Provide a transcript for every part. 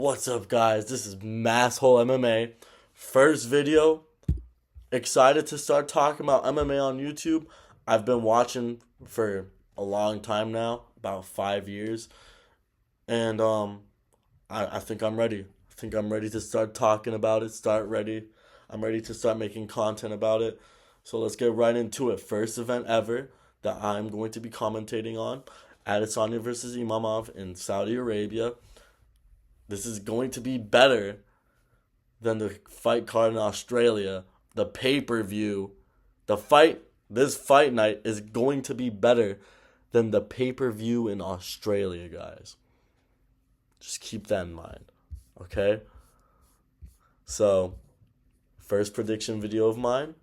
What's up, guys? This is Masshole MMA. First video. Excited to start talking about MMA on YouTube. I've been watching for a long time now, about 5 years, and I think I'm ready. I think I'm ready to start talking about it. I'm ready to start making content about it. So let's get right into it. First event ever that I'm going to be commentating on: Adesanya versus Imamov in Saudi Arabia. This is going to be better than the fight card in Australia. The pay-per-view, this fight night is going to be better than the pay-per-view in Australia, guys. Just keep that in mind, okay? So, first prediction video of mine.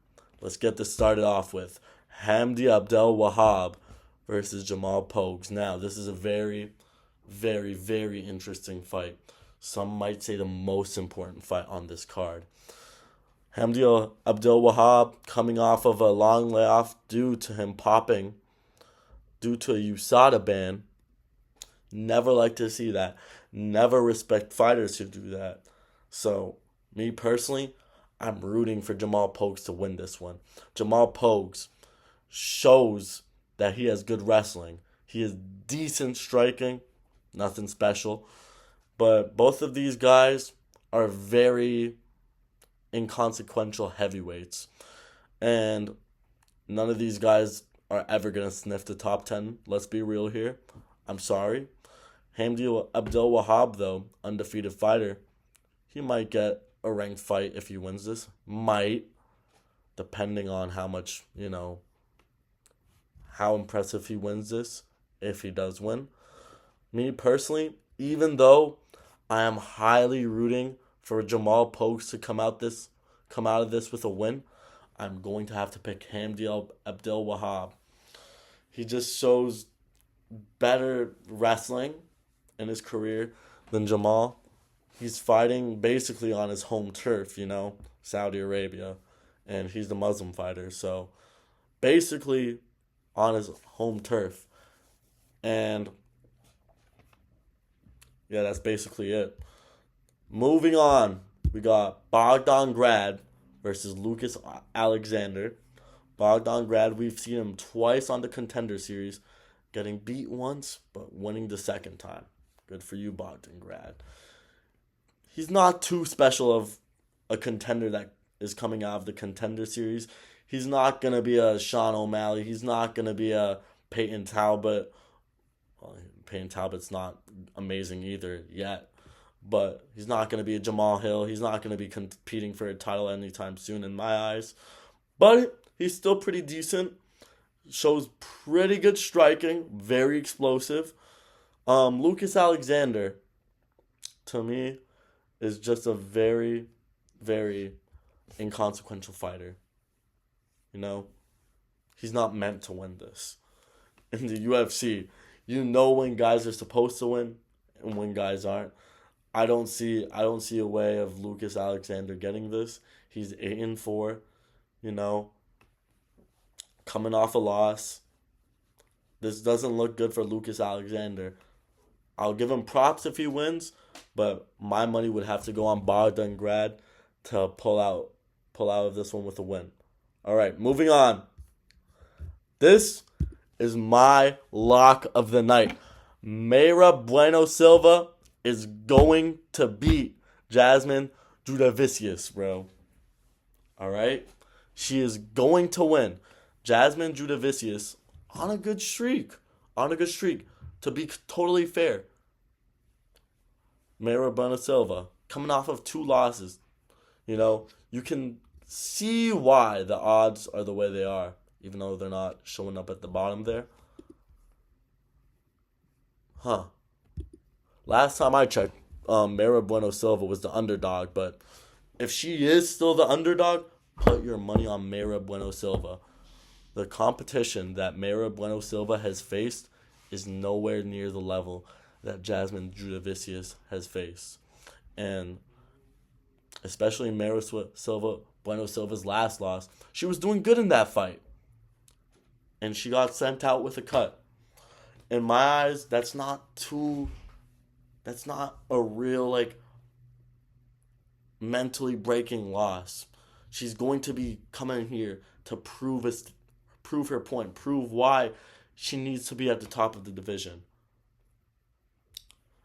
Let's get this started off with Hamdi Abdel Wahab versus Jamal Pogues. Now, this is a very, very, very interesting fight. Some might say the most important fight on this card. Hamdi Abdel Wahab coming off of a long layoff due to him popping due to a USADA ban. Never like to see that. Never respect fighters who do that. So, me personally, I'm rooting for Jamal Pogues to win this one. Jamal Pogues shows that he has good wrestling. He has decent striking, nothing special. But both of these guys are very inconsequential heavyweights. And none of these guys are ever going to sniff the top 10. Let's be real here. I'm sorry. Hamdi Abdel Wahab, though, undefeated fighter, he might get a ranked fight if he wins this. Might. Depending on how much, how impressive he wins this, if he does win. Me personally, even though I am highly rooting for Jamal Pogues to come out of this with a win, I'm going to have to pick Hamdi Abdel Wahab. He just shows better wrestling in his career than Jamal. He's fighting basically on his home turf, Saudi Arabia, and he's the Muslim fighter, so basically on his home turf. And yeah, that's basically it. Moving on, we got Bogdan Grad versus Lucas Alexander. Bogdan Grad, we've seen him twice on the Contender Series, getting beat once, but winning the second time. Good for you, Bogdan Grad. He's not too special of a contender that is coming out of the Contender Series. He's not going to be a Sean O'Malley. He's not going to be a Peyton Talbot. Well, Peyton Talbot's not amazing either yet. But he's not going to be a Jamal Hill. He's not going to be competing for a title anytime soon in my eyes. But he's still pretty decent. Shows pretty good striking. Very explosive. Lucas Alexander, to me, is just a very, very inconsequential fighter. He's not meant to win this. In the UFC, when guys are supposed to win and when guys aren't. I don't see a way of Lucas Alexander getting this. He's 8-4, coming off a loss. This doesn't look good for Lucas Alexander. I'll give him props if he wins, but my money would have to go on Bogdan Grad to pull out of this one with a win. All right, moving on. This is my lock of the night. Mayra Bueno Silva is going to beat Jasmine Judavicius, bro. All right? She is going to win. Jasmine Judavicius on a good streak. To be totally fair. Mayra Bueno Silva coming off of 2 losses. You can see why the odds are the way they are, even though they're not showing up at the bottom there. Last time I checked, Mayra Bueno Silva was the underdog, but if she is still the underdog, put your money on Mayra Bueno Silva. The competition that Mayra Bueno Silva has faced is nowhere near the level that Jasmine Judavicius has faced. And especially Mayra Bueno Silva's last loss, she was doing good in that fight. And she got sent out with a cut. In my eyes, that's not a real mentally breaking loss. She's going to be coming here to prove her point, prove why she needs to be at the top of the division.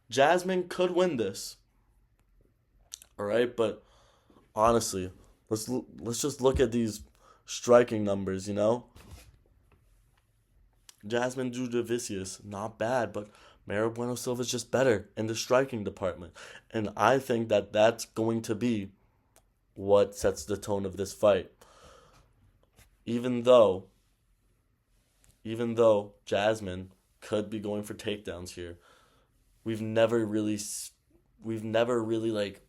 Jasmine could win this, all right, but honestly, let's just look at these striking numbers. Jasmine Judavicius, not bad, but Mara Bueno Silva's just better in the striking department, and I think that that's going to be what sets the tone of this fight. Even though Jasmine could be going for takedowns here, we've never really like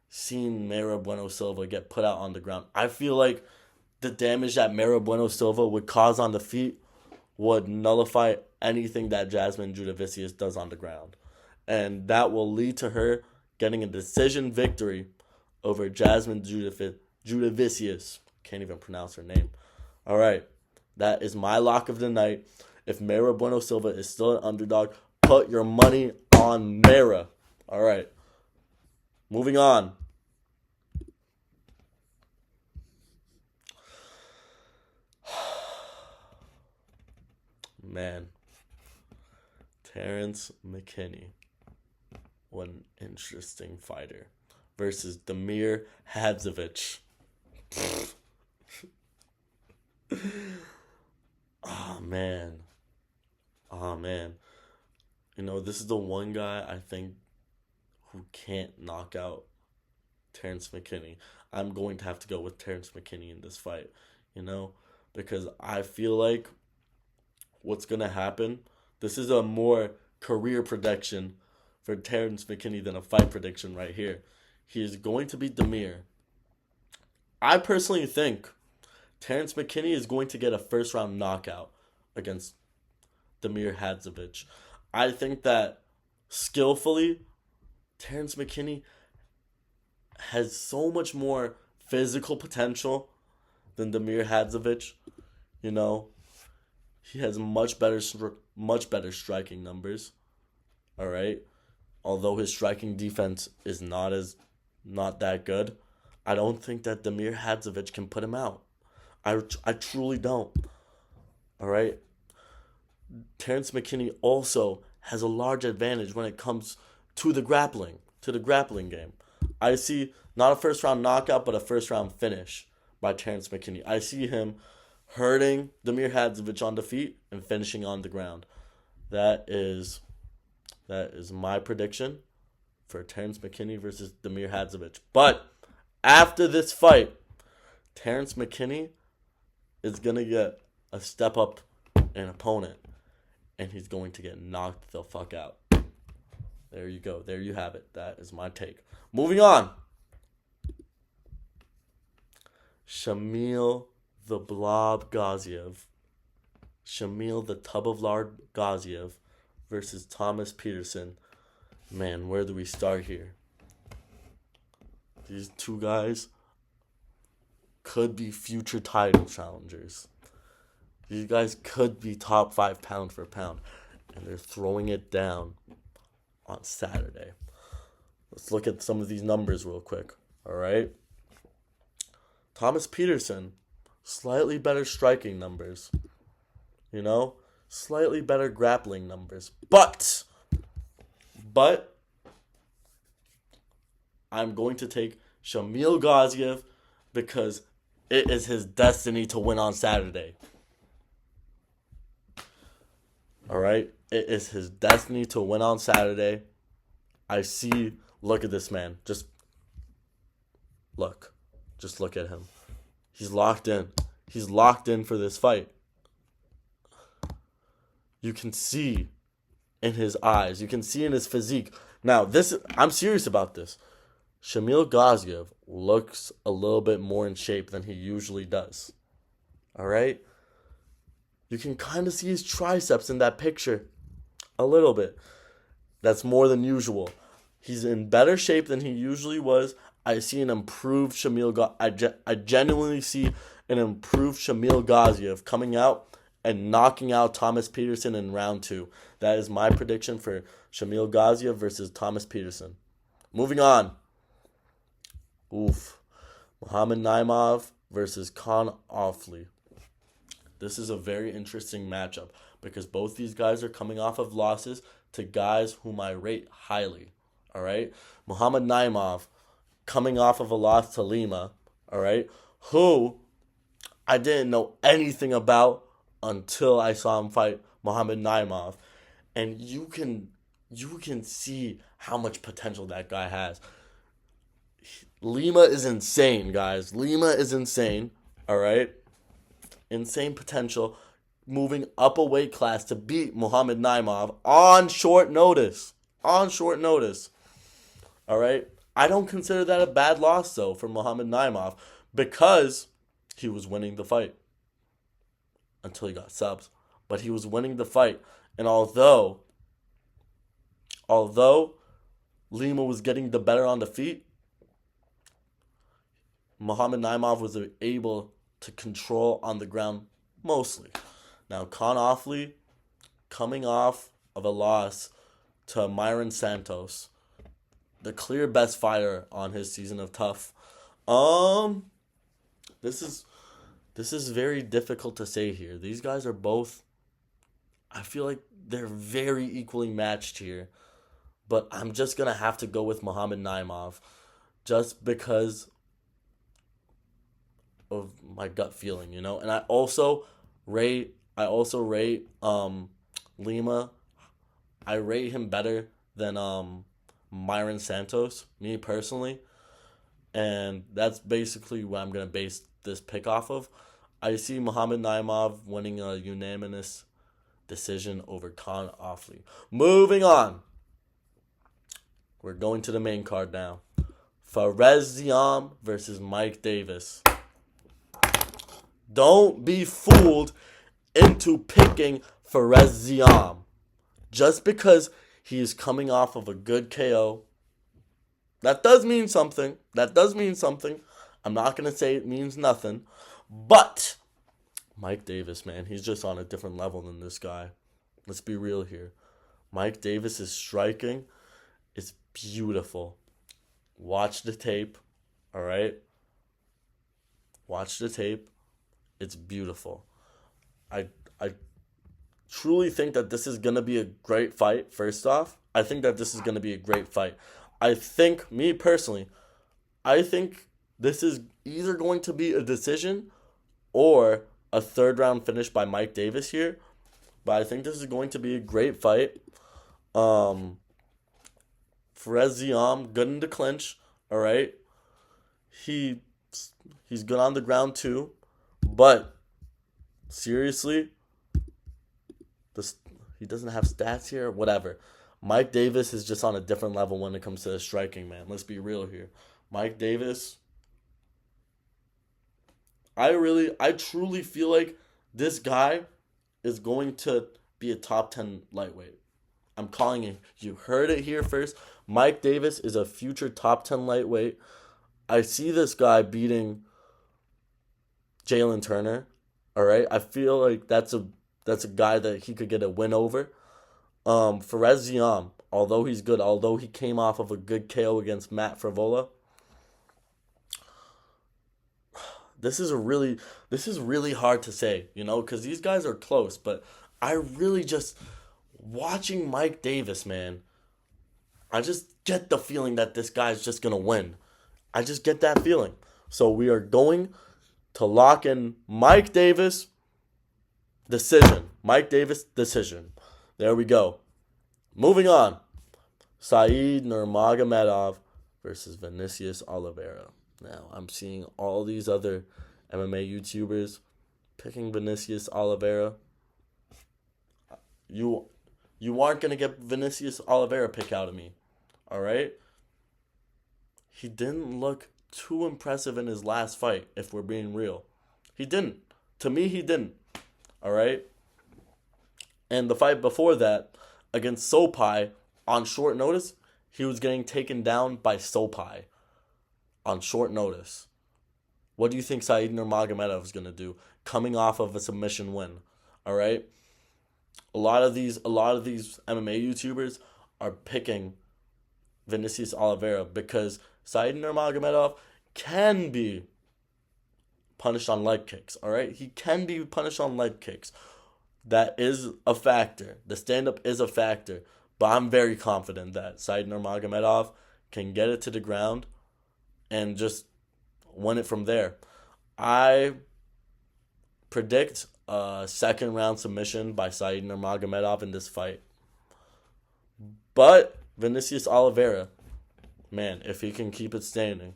seen Mara Bueno Silva get put out on the ground. I feel like the damage that Mara Bueno Silva would cause on the feet would nullify anything that Jasmine Judavicius does on the ground. And that will lead to her getting a decision victory over Jasmine Judavicius. Can't even pronounce her name. All right, that is my lock of the night. If Mara Bueno Silva is still an underdog, put your money on Mara. All right, moving on. Man, Terrence McKinney, what an interesting fighter, versus Damir Hadzovic. Oh man. This is the one guy I think who can't knock out Terrence McKinney. I'm going to have to go with Terrence McKinney in this fight, because I feel like what's going to happen, this is a more career prediction for Terrence McKinney than a fight prediction right here. He is going to beat Damir. I personally think Terrence McKinney is going to get a first-round knockout against Damir Hadzovic. I think that skillfully, Terrence McKinney has so much more physical potential than Damir Hadzovic. He has much better striking numbers. All right, although his striking defense is not that good, I don't think that Damir Hadzovic can put him out. I truly don't. All right. Terrence McKinney also has a large advantage when it comes to the grappling game. I see not a first round knockout, but a first round finish by Terrence McKinney. I see him hurting Damir Hadzovic on the feet and finishing on the ground. That is my prediction for Terrence McKinney versus Damir Hadzovic. But after this fight, Terrence McKinney is going to get a step up an opponent, and he's going to get knocked the fuck out. There you go. There you have it. That is my take. Moving on. Shamil the Blob Gaziev. Shamil the Tub of Lard Gaziev versus Thomas Peterson. Man, where do we start here? These two guys could be future title challengers. These guys could be top 5 pound for pound. And they're throwing it down on Saturday. Let's look at some of these numbers real quick. All right. Thomas Peterson, slightly better striking numbers. Slightly better grappling numbers. But I'm going to take Shamil Gaziev because it is his destiny to win on Saturday. All right? It is his destiny to win on Saturday. Look at this man. Just look at him. He's locked in. He's locked in for this fight. You can see in his eyes. You can see in his physique. Now, I'm serious about this. Shamil Gaziev looks a little bit more in shape than he usually does. All right? You can kind of see his triceps in that picture. A little bit. That's more than usual. He's in better shape than he usually was. I see an improved Shamil. I genuinely see an improved Shamil Gaziev coming out and knocking out Thomas Peterson in round 2. That is my prediction for Shamil Gaziev versus Thomas Peterson. Moving on. Oof. Muhammad Naimov versus Khan Offley. This is a very interesting matchup because both these guys are coming off of losses to guys whom I rate highly. All right? Muhammad Naimov coming off of a loss to Lima, all right? Who I didn't know anything about until I saw him fight Muhammad Naimov. And you can see how much potential that guy has. Lima is insane, guys. Lima is insane, all right? Insane potential, moving up a weight class to beat Muhammad Naimov on short notice. On short notice. All right? I don't consider that a bad loss, though, for Muhammad Naimov because he was winning the fight until he got subs. But he was winning the fight. And although Lima was getting the better on the feet, Muhammad Naimov was able to control on the ground mostly. Now, Khan Offley, coming off of a loss to Myron Santos, the clear best fighter on his season of Tough. This is very difficult to say here. These guys are both, I feel like they're very equally matched here. But I'm just going to have to go with Muhammad Naimov just because of my gut feeling, you know? And I also rate Lima. I rate him better than Myron Santos, me personally. And that's basically what I'm going to base this pick off of. I see Muhammad Naimov winning a unanimous decision over Khan Offley. Moving on. We're going to the main card now. Fares Ziam versus Mike Davis. Don't be fooled into picking Fares Ziam just because he is coming off of a good KO. That does mean something. I'm not going to say it means nothing. But Mike Davis, man, he's just on a different level than this guy. Let's be real here. Mike Davis' striking is beautiful. Watch the tape, all right? Watch the tape. It's beautiful. I truly think that this is going to be a great fight, first off. I think that this is going to be a great fight. I think, me personally, I think this is either going to be a decision or a third round finish by Mike Davis here. But I think this is going to be a great fight. Fares Ziam, good in the clinch, all right? He's good on the ground too. But seriously, he doesn't have stats here, whatever. Mike Davis is just on a different level when it comes to striking, man. Let's be real here. Mike Davis, I truly feel like this guy is going to be a top 10 lightweight. I'm calling it. You heard it here first. Mike Davis is a future top 10 lightweight. I see this guy beating Jalen Turner. All right, I feel like that's a guy that he could get a win over. Fares Ziam, although he's good, although he came off of a good KO against Matt Frivola, this is really hard to say, you know, because these guys are close. But I really just watching Mike Davis, man. I just get the feeling that this guy's just gonna win. I just get that feeling. So we are going to lock in Mike Davis decision. Mike Davis decision. There we go. Moving on. Saeed Nurmagomedov versus Vinicius Oliveira. Now, I'm seeing all these other MMA YouTubers picking Vinicius Oliveira. You aren't going to get Vinicius Oliveira pick out of me. All right? He didn't look too impressive in his last fight, if we're being real. He didn't. To me, he didn't. All right? And the fight before that, against Sopai, on short notice, he was getting taken down by Sopai on short notice. What do you think Saeed Nurmagomedov is going to do coming off of a submission win? All right? A lot of these MMA YouTubers are picking Vinicius Oliveira because Saeed Nurmagomedov can be punished on leg kicks, all right? He can be punished on leg kicks. That is a factor. The stand-up is a factor. But I'm very confident that Said Nurmagomedov can get it to the ground and just win it from there. I predict a second round submission by Said Nurmagomedov in this fight. But Vinicius Oliveira, man, if he can keep it standing,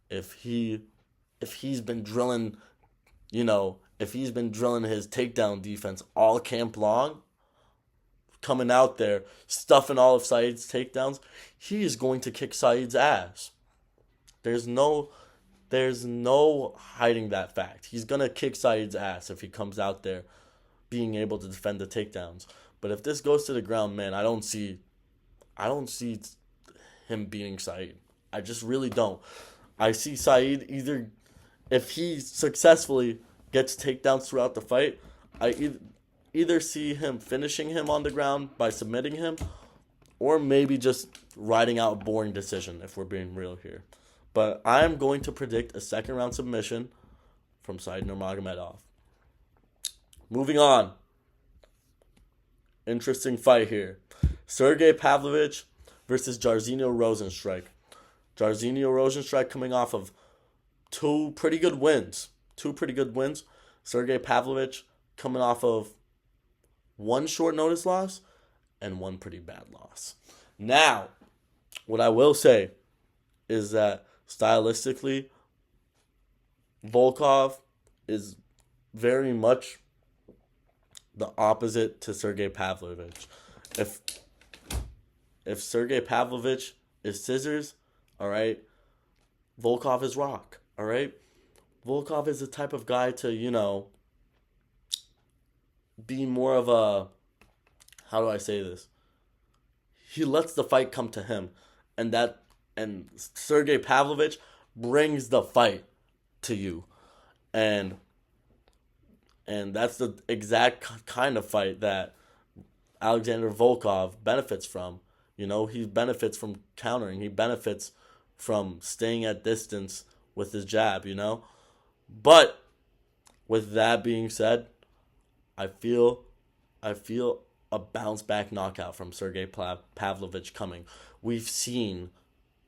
if he's been drilling, if he's been drilling his takedown defense all camp long, coming out there, stuffing all of Said's takedowns, he is going to kick Said's ass. There's no hiding that fact. He's going to kick Said's ass if he comes out there being able to defend the takedowns. But if this goes to the ground, man, I don't see him beating Said. I just really don't. I see Said either, if he successfully gets takedowns throughout the fight, I either see him finishing him on the ground by submitting him, or maybe just riding out a boring decision, if we're being real here. But I am going to predict a second round submission from Said Nurmagomedov. Moving on. Interesting fight here. Sergey Pavlovich versus Jairzinho Rozenstruik. Jairzinho Rozenstruik coming off of two pretty good wins. Sergey Pavlovich coming off of one short notice loss and one pretty bad loss. Now, what I will say is that stylistically, Volkov is very much the opposite to Sergey Pavlovich. If Sergey Pavlovich is scissors, all right, Volkov is rock, all right? Volkov is the type of guy to, be more of a, how do I say this? He lets the fight come to him, and Sergey Pavlovich brings the fight to you, and that's the exact kind of fight that Alexander Volkov benefits from. He benefits from countering. He benefits from staying at distance with his jab, But with that being said, I feel a bounce back knockout from Sergey Pavlovich coming. We've seen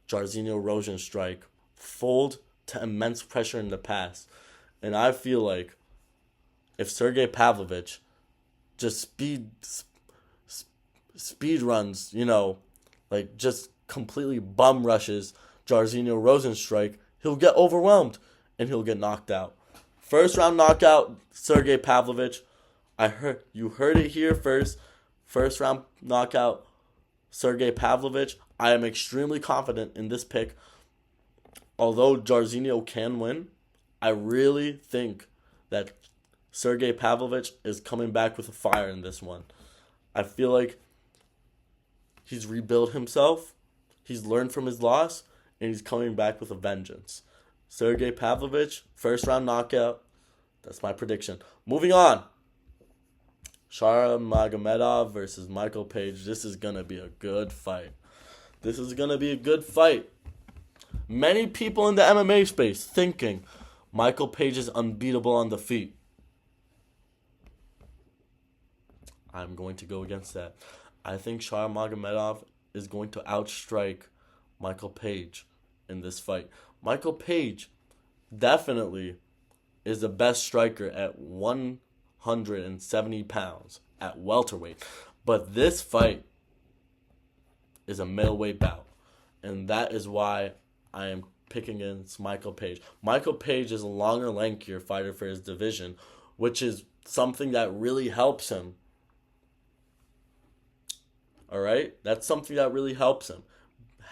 Jairzinho Rozenstruik fold to immense pressure in the past, and I feel like if Sergey Pavlovich just speed runs, just completely bum rushes Jairzinho Rozenstruik, he'll get overwhelmed and he'll get knocked out. First round knockout, Sergey Pavlovich. You heard it here first. First round knockout, Sergey Pavlovich. I am extremely confident in this pick. Although Jairzinho can win, I really think that Sergey Pavlovich is coming back with a fire in this one. I feel like he's rebuilt himself, he's learned from his loss, and he's coming back with a vengeance. Sergey Pavlovich, first round knockout. That's my prediction. Moving on. Shara Magomedov versus Michael Page. This is going to be a good fight. Many people in the MMA space thinking Michael Page is unbeatable on the feet. I'm going to go against that. I think Shara Magomedov is going to outstrike Michael Page in this fight. Michael Page definitely is the best striker at 170 pounds at welterweight. But this fight is a middleweight bout. And that is why I am picking against Michael Page. Michael Page is a longer, lankier fighter for his division, which is something that really helps him. Alright? That's something that really helps him.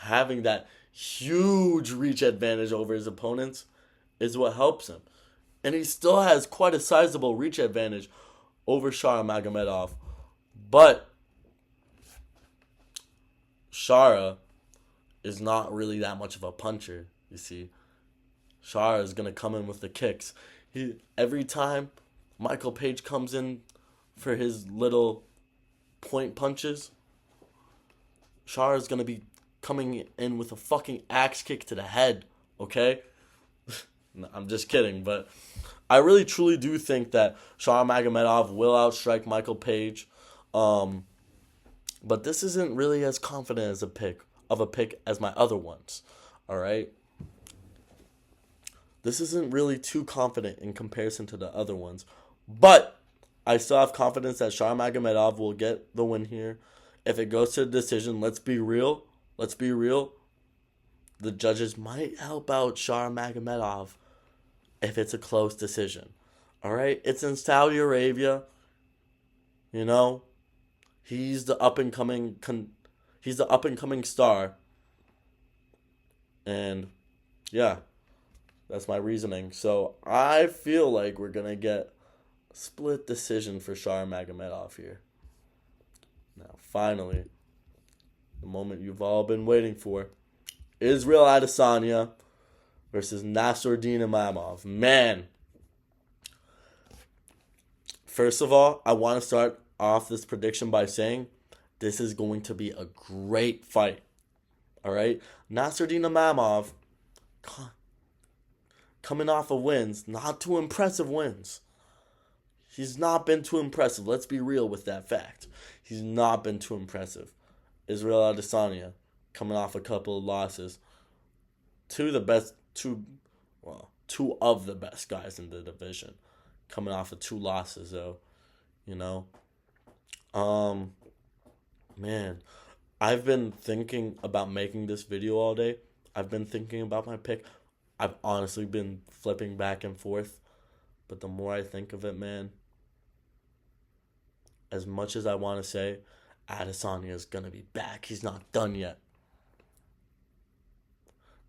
Having that huge reach advantage over his opponents is what helps him. And he still has quite a sizable reach advantage over Shara Magomedov. But Shara is not really that much of a puncher, you see. Shara is going to come in with the kicks. Every time Michael Page comes in for his little point punches, Shara is going to be coming in with a fucking axe kick to the head, okay? I'm just kidding, but I really truly do think that Shaur Magomedov will outstrike Michael Page. Um, but this isn't really as confident as a pick as my other ones. All right. This isn't really too confident in comparison to the other ones. But I still have confidence that Shaur Magomedov will get the win here. If it goes to a decision, let's be real. Let's be real. The judges might help out Shaur Magomedov if it's a close decision. All right? It's in Saudi Arabia. You know, he's the up and coming star. And yeah, that's my reasoning. So I feel like we're going to get a split decision for Shaur Magomedov here. Now, finally, the moment you've all been waiting for. Israel Adesanya versus Nassourdine Imavov. Man. First of all, I want to start off this prediction by saying this is going to be a great fight. All right? Nassourdine Imavov coming off of wins, not too impressive wins. He's not been too impressive. Let's be real with that fact. He's not been too impressive. Israel Adesanya coming off a couple of losses. Two of the best guys in the division. Coming off of 2 losses though. You know. Man. I've been thinking about making this video all day. I've been thinking about my pick. I've honestly been flipping back and forth. But the more I think of it, man, as much as I want to say Adesanya is going to be back, he's not done yet.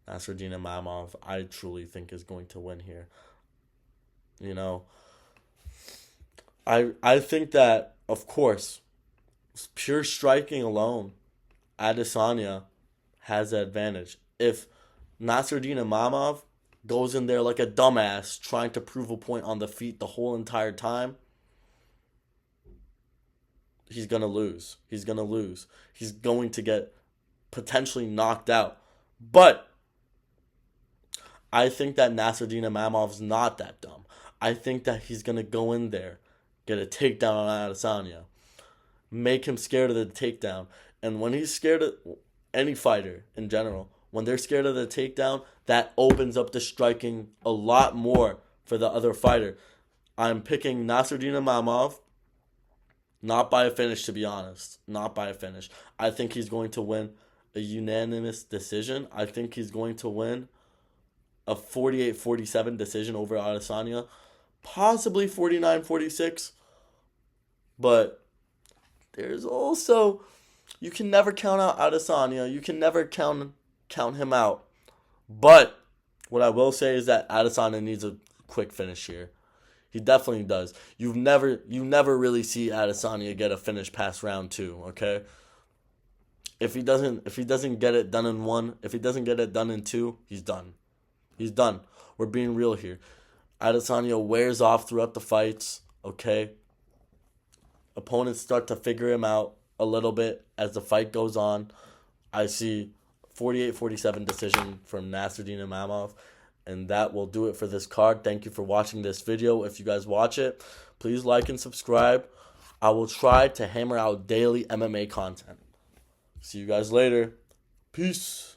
Nassourdine Imavov, I truly think is going to win here. You know, I think that, of course, pure striking alone, Adesanya has the advantage. If Nassourdine Imavov goes in there like a dumbass trying to prove a point on the feet the whole entire time, he's going to lose. He's going to lose. He's going to get potentially knocked out. But I think that Nassourdine Imavov's not that dumb. I think that he's going to go in there, get a takedown on Adesanya, make him scared of the takedown. And when he's scared of any fighter in general, when they're scared of the takedown, that opens up the striking a lot more for the other fighter. I'm picking Nassourdine Imavov, not by a finish, to be honest. Not by a finish. I think he's going to win a unanimous decision. I think he's going to win a 48-47 decision over Adesanya. Possibly 49-46. But there's also, you can never count out Adesanya. You can never count him out. But what I will say is that Adesanya needs a quick finish here. He definitely does. You never really see Adesanya get a finish past round 2, okay? If he doesn't get it done in 1, if he doesn't get it done in 2, he's done. He's done. We're being real here. Adesanya wears off throughout the fights, okay? Opponents start to figure him out a little bit as the fight goes on. I see 48-47 decision from Nassourdine Imavov. And that will do it for this card. Thank you for watching this video. If you guys watch it, please like and subscribe. I will try to hammer out daily MMA content. See you guys later. Peace.